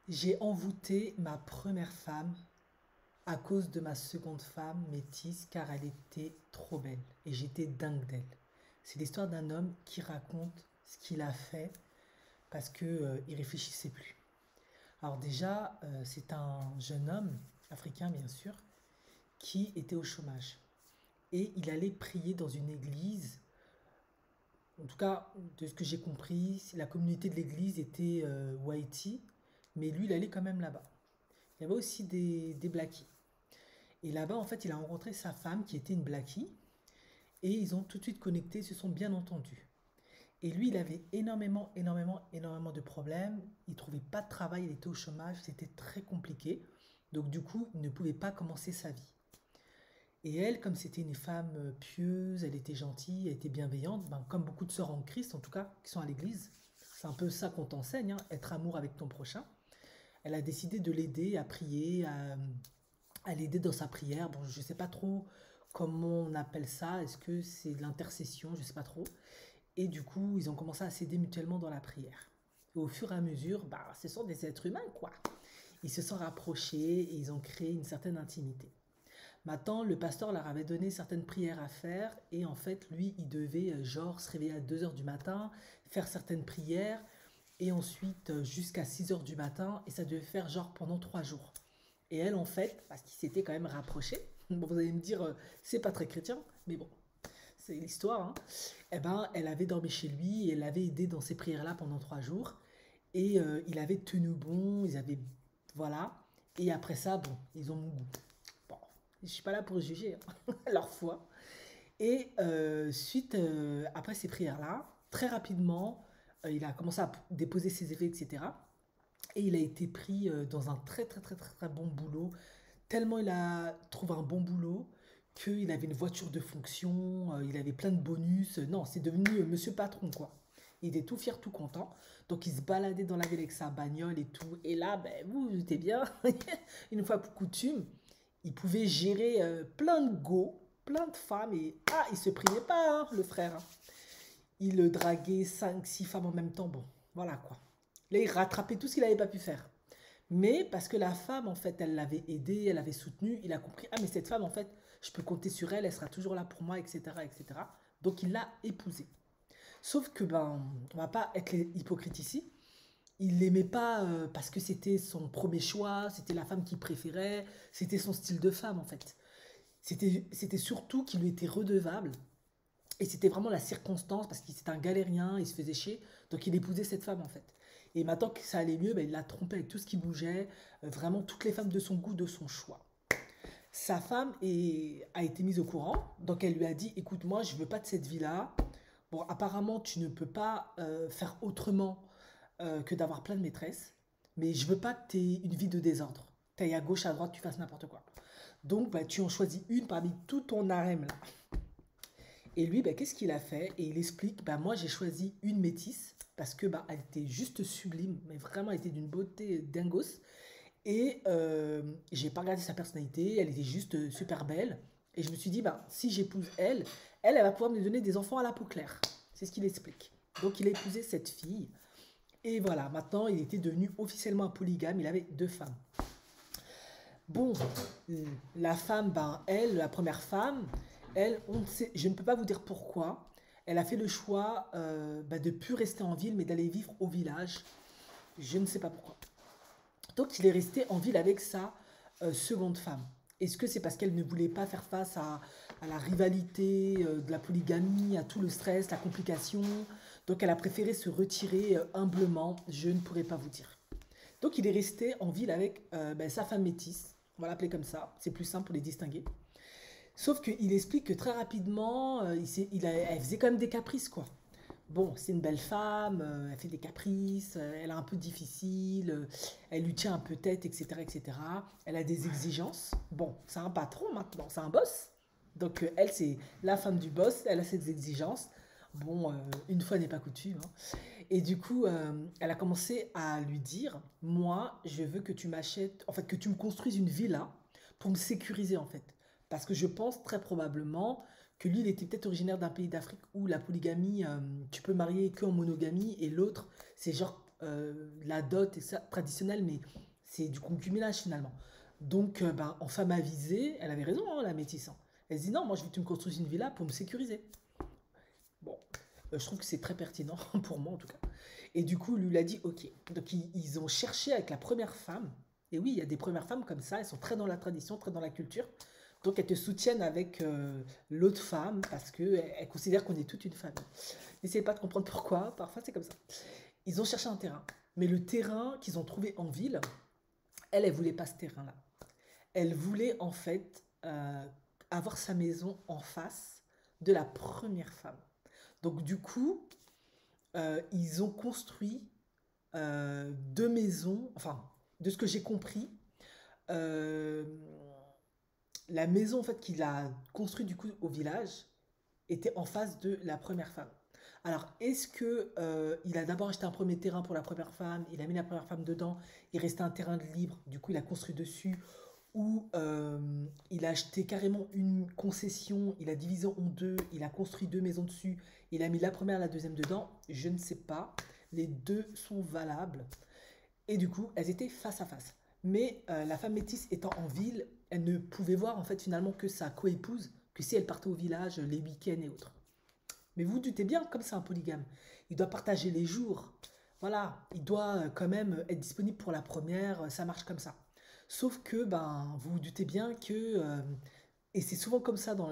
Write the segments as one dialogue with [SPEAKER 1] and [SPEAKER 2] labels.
[SPEAKER 1] J'ai envoûté ma première femme à cause de ma seconde femme métisse car elle était trop belle et j'étais dingue d'elle. C'est l'histoire d'un homme qui raconte ce qu'il a fait parce que il réfléchissait plus. Alors déjà, c'est un jeune homme africain bien sûr qui était au chômage et il allait prier dans une église. En tout cas, de ce que j'ai compris, la communauté de l'église était Haïti, mais lui il allait quand même là-bas. Il y avait aussi des blackies. Et là-bas, en fait, il a rencontré sa femme qui était une blackie. Et ils ont tout de suite connecté, se sont bien entendus. Et lui, il avait énormément de problèmes. Il trouvait pas de travail, il était au chômage, c'était très compliqué. Donc du coup, il ne pouvait pas commencer sa vie. Et elle, comme c'était une femme pieuse, elle était gentille, elle était bienveillante, ben, comme beaucoup de sœurs en Christ, en tout cas, qui sont à l'église, c'est un peu ça qu'on t'enseigne, hein, être amour avec ton prochain. Elle a décidé de l'aider à prier, à l'aider dans sa prière. Bon, je ne sais pas trop comment on appelle ça. Est-ce que c'est de l'intercession? Je ne sais pas trop. Et du coup, ils ont commencé à s'aider mutuellement dans la prière. Et au fur et à mesure, bah, ce sont des êtres humains, quoi. Ils se sont rapprochés et ils ont créé une certaine intimité. Maintenant, le pasteur leur avait donné certaines prières à faire et en fait, lui, il devait genre se réveiller à 2 heures du matin, faire certaines prières et ensuite jusqu'à 6 heures du matin et ça devait faire genre pendant 3 jours. Et elle, en fait, parce qu'ils s'étaient quand même rapprochés, bon, vous allez me dire, c'est pas très chrétien, mais bon, c'est l'histoire, hein. Eh ben, elle avait dormi chez lui et elle l'avait aidé dans ces prières-là pendant 3 jours. Et il avait tenu bon, ils avaient. Voilà. Et après ça, bon, ils ont mon goût. Bon, je suis pas là pour juger hein, leur foi. Et après ces prières-là, très rapidement, il a commencé à déposer ses effets, etc. Et il a été pris dans un très bon boulot. Tellement il a trouvé un bon boulot qu'il avait une voiture de fonction, il avait plein de bonus. Non, c'est devenu monsieur patron, quoi. Il était tout fier, tout content. Donc il se baladait dans la ville avec sa bagnole et tout. Et là, ben, vous vous doutez bien, une fois pour coutume, il pouvait gérer plein de go, plein de femmes. Et ah, il se priait pas, hein, le frère, hein. Il draguait 5 6 femmes en même temps. Bon, voilà quoi. Là, il rattrapait tout ce qu'il n'avait pas pu faire. Mais parce que la femme, en fait, elle l'avait aidé, elle l'avait soutenu, il a compris, ah mais cette femme, en fait, je peux compter sur elle, elle sera toujours là pour moi, etc. etc. Donc il l'a épousée. Sauf que, ben, on va pas être hypocrite ici. Il l'aimait pas parce que c'était son premier choix, c'était la femme qu'il préférait, c'était son style de femme, en fait. C'était surtout qu'il lui était redevable. Et c'était vraiment la circonstance, parce qu'il c'était un galérien, il se faisait chier, donc il épousait cette femme en fait. Et maintenant que ça allait mieux, ben, il l'a trompé avec tout ce qui bougeait, vraiment toutes les femmes de son goût, de son choix. Sa femme a été mise au courant, donc elle lui a dit, écoute, moi je veux pas de cette vie-là. Bon, apparemment tu ne peux pas faire autrement que d'avoir plein de maîtresses, mais je veux pas que tu aies une vie de désordre. T'ailles à gauche, à droite, tu fasses n'importe quoi. Donc bah, tu en choisis une parmi tout ton harem là. Et lui, bah, qu'est-ce qu'il a fait? Et il explique, bah, moi j'ai choisi une métisse parce que bah, elle était juste sublime, mais vraiment elle était d'une beauté dingos. Et j'ai pas regardé sa personnalité, elle était juste super belle. Et je me suis dit, bah, si j'épouse elle, elle va pouvoir me donner des enfants à la peau claire. C'est ce qu'il explique. Donc il a épousé cette fille. Et voilà, maintenant il était devenu officiellement un polygame, il avait 2 femmes. Bon, la femme, ben, elle, la première femme, elle, on ne sait, je ne peux pas vous dire pourquoi. Elle a fait le choix ben, de ne plus rester en ville, mais d'aller vivre au village. Je ne sais pas pourquoi. Donc, il est resté en ville avec sa seconde femme. Est-ce que c'est parce qu'elle ne voulait pas faire face à la rivalité de la polygamie, à tout le stress, la complication? Donc, elle a préféré se retirer humblement. Je ne pourrais pas vous dire. Donc il est resté en ville avec ben, sa femme métisse, on va l'appeler comme ça, c'est plus simple pour les distinguer. Sauf qu'il explique que très rapidement, elle faisait quand même des caprices, quoi. Bon, c'est une belle femme, elle fait des caprices, elle est un peu difficile, elle lui tient un peu tête, etc., etc. Elle a des exigences. Bon, c'est un patron maintenant, c'est un boss. Donc elle, c'est la femme du boss, elle a ses exigences. Bon, une fois n'est pas coutume, hein. Et du coup, elle a commencé à lui dire, moi, je veux que tu m'achètes, en fait, que tu me construises une villa pour me sécuriser, en fait. Parce que je pense très probablement que lui, il était peut-être originaire d'un pays d'Afrique où la polygamie, tu peux marier que en monogamie et l'autre, c'est genre la dot et ça, traditionnelle, mais c'est du concubinage finalement. Donc, ben, en femme avisée, elle avait raison, hein, la métisse, hein. Elle se dit non, moi je veux que tu me construises une villa pour me sécuriser. Bon, je trouve que c'est très pertinent, pour moi en tout cas. Et du coup, lui, il a dit ok. Donc, ils ont cherché avec la première femme. Et oui, il y a des premières femmes comme ça, elles sont très dans la tradition, très dans la culture. Donc, elles te soutiennent avec l'autre femme parce qu'elles considèrent qu'on est toute une famille. N'essayez pas de comprendre pourquoi, parfois c'est comme ça. Ils ont cherché un terrain. Mais le terrain qu'ils ont trouvé en ville, elle voulait pas ce terrain-là. Elle voulait en fait avoir sa maison en face de la première femme. Donc du coup, ils ont construit deux maisons, enfin, de ce que j'ai compris, euh, la maison en fait qu'il a construite du coup au village était en face de la première femme. Alors, est-ce que il a d'abord acheté un premier terrain pour la première femme, il a mis la première femme dedans, il restait un terrain de libre, du coup il a construit dessus, ou il a acheté carrément une concession, il a divisé en deux, il a construit deux maisons dessus, il a mis la première et la deuxième dedans, je ne sais pas. Les deux sont valables. Et du coup, elles étaient face à face. Mais la femme métisse étant en ville, elle ne pouvait voir en fait finalement que sa coépouse, que si elle partait au village les week-ends et autres. Mais vous vous doutez bien, comme c'est un polygame, il doit partager les jours. Voilà, il doit quand même être disponible pour la première, ça marche comme ça. Sauf que, ben, vous vous doutez bien que, et c'est souvent comme ça dans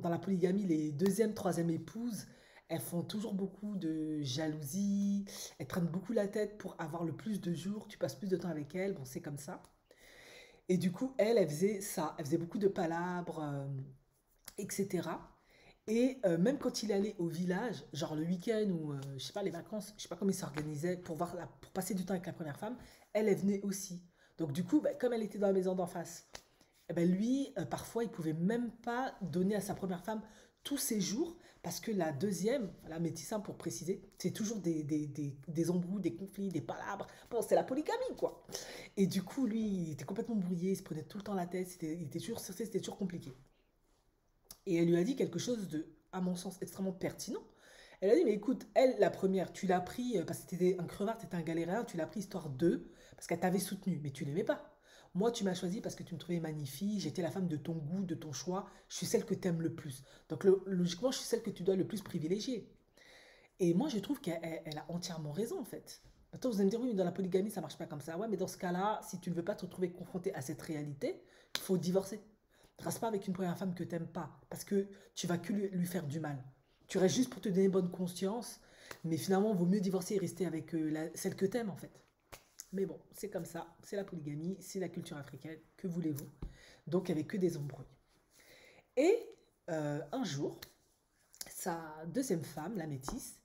[SPEAKER 1] la polygamie, les deuxième, troisième épouses, elles font toujours beaucoup de jalousie, elles prennent beaucoup la tête pour avoir le plus de jours, tu passes plus de temps avec elles, bon, c'est comme ça. Et du coup, elle faisait ça, elle faisait beaucoup de palabres, etc. Et même quand il allait au village, genre le week-end ou je sais pas les vacances, je sais pas comment il s'organisait pour passer du temps avec la première femme, elle venait aussi. Donc du coup, bah, comme elle était dans la maison d'en face, eh ben, lui, parfois, il pouvait même pas donner à sa première femme tous ses jours parce que la deuxième, la métisse pour préciser, c'est toujours des embrouilles, des conflits, des palabres. Bon, c'est la polygamie quoi. Et du coup, lui, il était complètement brouillé, il se prenait tout le temps la tête, il était toujours stressé, c'était toujours compliqué. Et elle lui a dit quelque chose de, à mon sens, extrêmement pertinent. Elle a dit, mais écoute, elle, la première, tu l'as pris parce que t'étais un crevard, t'étais un galérien, tu l'as pris histoire d'eux, parce qu'elle t'avait soutenu, mais tu l'aimais pas. Moi, tu m'as choisi parce que tu me trouvais magnifique, j'étais la femme de ton goût, de ton choix, je suis celle que tu aimes le plus. Donc logiquement, je suis celle que tu dois le plus privilégier. Et moi, je trouve qu'elle a entièrement raison, en fait. Maintenant, vous allez me dire, oui, mais dans la polygamie, ça marche pas comme ça. Ouais, mais dans ce cas-là, si tu ne veux pas te retrouver confronté à cette réalité, il faut divorcer. Ne reste pas avec une première femme que tu n'aimes pas, parce que tu vas que lui faire du mal. Tu restes juste pour te donner bonne conscience, mais finalement, il vaut mieux divorcer et rester avec celle que tu aimes, en fait. Mais bon, c'est comme ça, c'est la polygamie, c'est la culture africaine, que voulez-vous? Donc, avec que des embrouilles. Et un jour, sa deuxième femme, la métisse,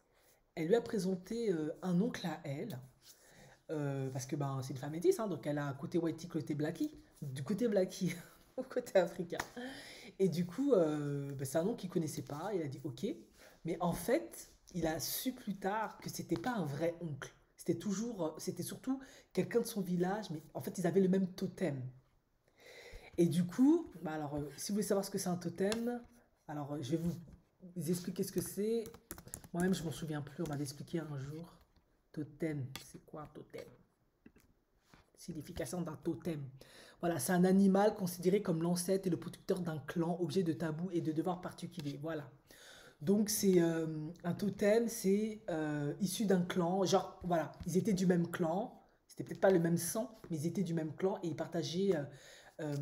[SPEAKER 1] elle lui a présenté un oncle à elle, parce que ben, c'est une femme métisse, hein, donc elle a côté whitey, côté blacky, du côté blacky au côté africain. Et du coup, ben, c'est un nom qu'il connaissait pas, il a dit ok, mais en fait, il a su plus tard que c'était pas un vrai oncle. C'était surtout quelqu'un de son village, mais en fait, ils avaient le même totem. Et du coup, bah alors, si vous voulez savoir ce que c'est un totem, alors je vais vous expliquer ce que c'est. Moi-même, je m'en souviens plus, on m'avait expliqué un jour. Totem, c'est quoi un totem? Signification d'un totem. Voilà, c'est un animal considéré comme l'ancêtre et le protecteur d'un clan, objet de tabou et de devoirs particuliers. Voilà. Donc c'est un totem, c'est issu d'un clan. Genre, voilà, ils étaient du même clan. C'était peut-être pas le même sang, mais ils étaient du même clan et ils partageaient euh,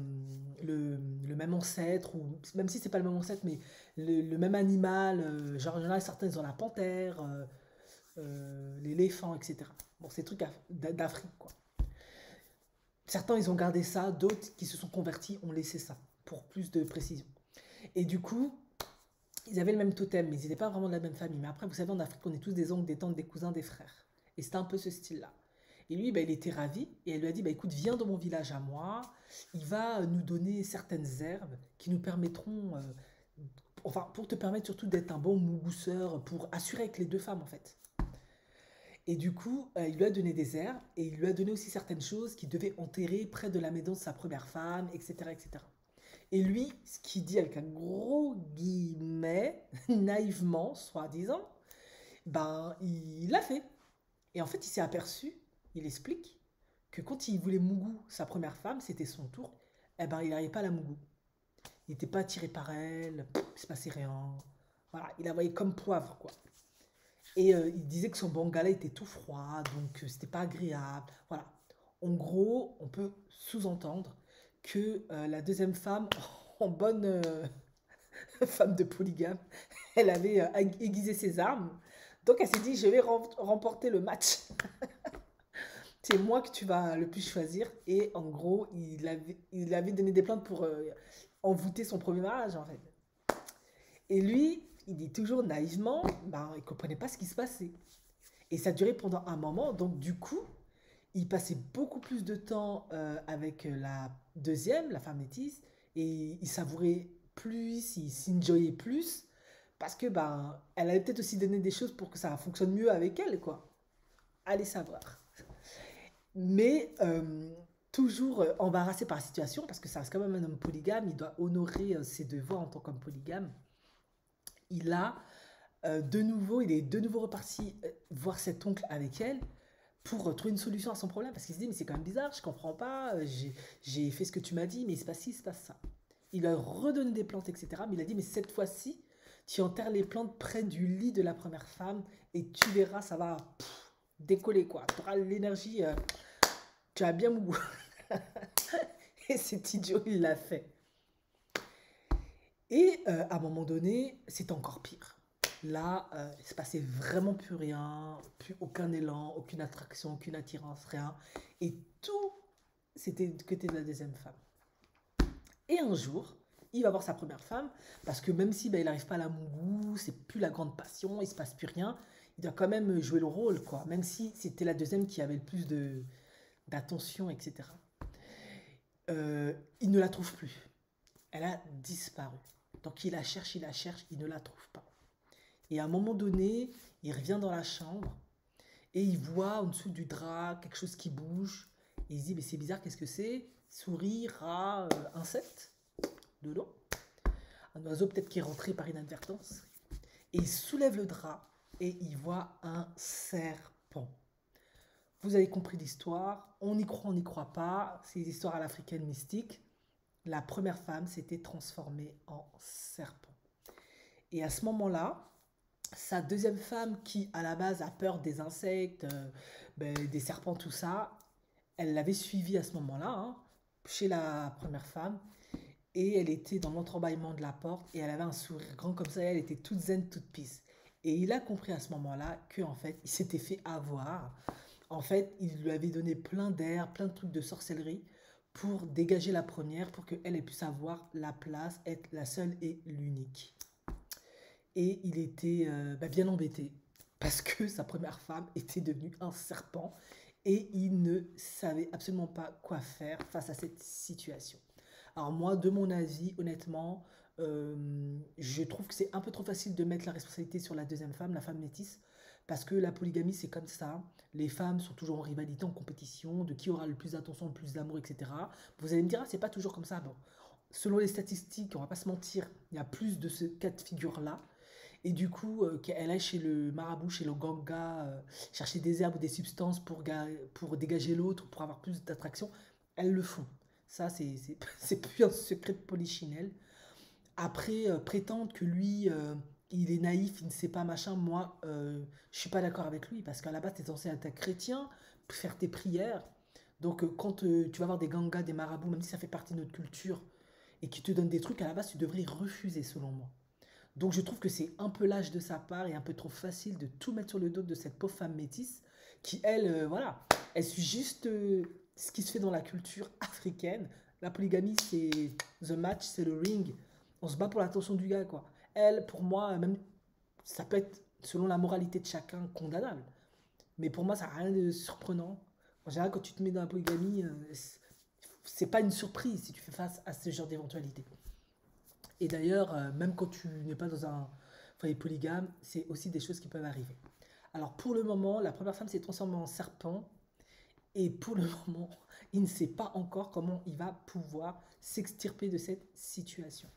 [SPEAKER 1] le même ancêtre, ou même si c'est pas le même ancêtre, mais le même animal. Genre, il y en a certains, ils ont la panthère, l'éléphant, etc. Bon, c'est des trucs d'Afrique, quoi. Certains, ils ont gardé ça, d'autres qui se sont convertis ont laissé ça, pour plus de précision. Et du coup, ils avaient le même totem, mais ils n'étaient pas vraiment de la même famille. Mais après, vous savez, en Afrique, on est tous des oncles, des tantes, des cousins, des frères. Et c'était un peu ce style-là. Et lui, bah, il était ravi, et elle lui a dit, bah, écoute, viens dans mon village à moi, il va nous donner certaines herbes qui nous permettront, enfin, pour te permettre surtout d'être un bon mousseur, pour assurer avec les deux femmes, en fait. Et du coup, il lui a donné des herbes et il lui a donné aussi certaines choses qu'il devait enterrer près de la maison de sa première femme, etc., etc. Et lui, ce qu'il dit avec un gros guillemet, naïvement, soi-disant, ben, il l'a fait. Et en fait, il s'est aperçu, il explique, que quand il voulait Mougou, sa première femme, c'était son tour, eh ben, il n'arrivait pas à la Mougou. Il n'était pas attiré par elle, il ne se passait rien. Voilà, il la voyait comme poivre, quoi. Et il disait que son bangala était tout froid, donc c'était pas agréable. Voilà. En gros, on peut sous-entendre que la deuxième femme, en bonne femme de polygame, elle avait aiguisé ses armes. Donc elle s'est dit, je vais remporter le match. C'est moi que tu vas le plus choisir. Et en gros, il avait donné des plaintes pour envoûter son premier mariage, en fait. Et lui, il dit toujours naïvement, ben, il ne comprenait pas ce qui se passait. Et ça durait pendant un moment. Donc, du coup, il passait beaucoup plus de temps avec la deuxième, la femme métisse, et il savourait plus, il s'enjoyait plus, parce que ben, elle avait peut-être aussi donné des choses pour que ça fonctionne mieux avec elle, quoi. Allez savoir. Mais toujours embarrassé par la situation, parce que ça reste quand même un homme polygame, il doit honorer ses devoirs en tant qu'homme polygame. Il a il est de nouveau reparti voir cet oncle avec elle pour trouver une solution à son problème, parce qu'il se dit, mais c'est quand même bizarre, je comprends pas, j'ai fait ce que tu m'as dit, mais c'est pas ci, c'est pas ça. Il a redonné des plantes, etc. Mais il a dit, mais cette fois-ci, tu enterres les plantes près du lit de la première femme, et tu verras, ça va décoller, quoi. Tu auras l'énergie, tu as bien mon goût. Et cet idiot, il l'a fait. Et à un moment donné, c'est encore pire. Là, il ne se passait vraiment plus rien, plus aucun élan, aucune attraction, aucune attirance, rien. Et tout, c'était du côté de la deuxième femme. Et un jour, il va voir sa première femme, parce que même si ben, il n'arrive pas à la Mougou, c'est plus la grande passion, il ne se passe plus rien, il doit quand même jouer le rôle, quoi. Même si c'était la deuxième qui avait le plus d'attention, etc. Il ne la trouve plus. Elle a disparu. Donc il la cherche, il ne la trouve pas. Et à un moment donné, il revient dans la chambre et il voit en dessous du drap quelque chose qui bouge. Et il se dit, mais c'est bizarre, qu'est-ce que c'est? Souris, rat, insecte, de l'eau. Un oiseau peut-être qui est rentré par inadvertance. Et il soulève le drap et il voit un serpent. Vous avez compris l'histoire, on y croit, on n'y croit pas, c'est des histoires à l'africaine mystique. La première femme s'était transformée en serpent. Et à ce moment-là, sa deuxième femme, qui à la base a peur des insectes, des serpents, tout ça, elle l'avait suivie à ce moment-là, hein, chez la première femme, et elle était dans l'entrebâillement de la porte, et elle avait un sourire grand comme ça, et elle était toute zen, toute peace. Et il a compris à ce moment-là qu'en fait, il s'était fait avoir. En fait, il lui avait donné plein d'air, plein de trucs de sorcellerie, pour dégager la première, pour qu'elle puisse avoir la place, être la seule et l'unique. Et il était bien embêté, parce que sa première femme était devenue un serpent, et il ne savait absolument pas quoi faire face à cette situation. Alors moi, de mon avis, honnêtement, je trouve que c'est un peu trop facile de mettre la responsabilité sur la deuxième femme, la femme métisse, parce que la polygamie, c'est comme ça. Les femmes sont toujours en rivalité, en compétition, de qui aura le plus d'attention, le plus d'amour, etc. Vous allez me dire, ah, c'est pas toujours comme ça. Bon, selon les statistiques, on va pas se mentir, il y a plus de ce cas de figure-là. Et du coup, qu'elle aille chez le marabout, chez le ganga, chercher des herbes ou des substances pour dégager l'autre, pour avoir plus d'attraction, elles le font. Ça, c'est plus un secret de polichinelle. Après, prétendre que lui, il est naïf, il ne sait pas, machin, moi, je suis pas d'accord avec lui, parce qu'à la base, tu es censé être un chrétien, faire tes prières. Donc, quand tu vas voir des gangas, des marabouts, même si ça fait partie de notre culture, et qui te donnent des trucs, à la base, tu devrais refuser, selon moi. Donc, je trouve que c'est un peu lâche de sa part et un peu trop facile de tout mettre sur le dos de cette pauvre femme métisse, qui, elle, voilà, elle suit juste ce qui se fait dans la culture africaine. La polygamie, c'est the match, c'est le ring. On se bat pour l'attention du gars, quoi. Elle, pour moi, même, ça peut être, selon la moralité de chacun, condamnable. Mais pour moi, ça n'a rien de surprenant. En général, quand tu te mets dans la polygamie, c'est pas une surprise si tu fais face à ce genre d'éventualité. Et d'ailleurs, même quand tu n'es pas dans un foyer polygame, c'est aussi des choses qui peuvent arriver. Alors pour le moment, la première femme s'est transformée en serpent. Et pour le moment, il ne sait pas encore comment il va pouvoir s'extirper de cette situation.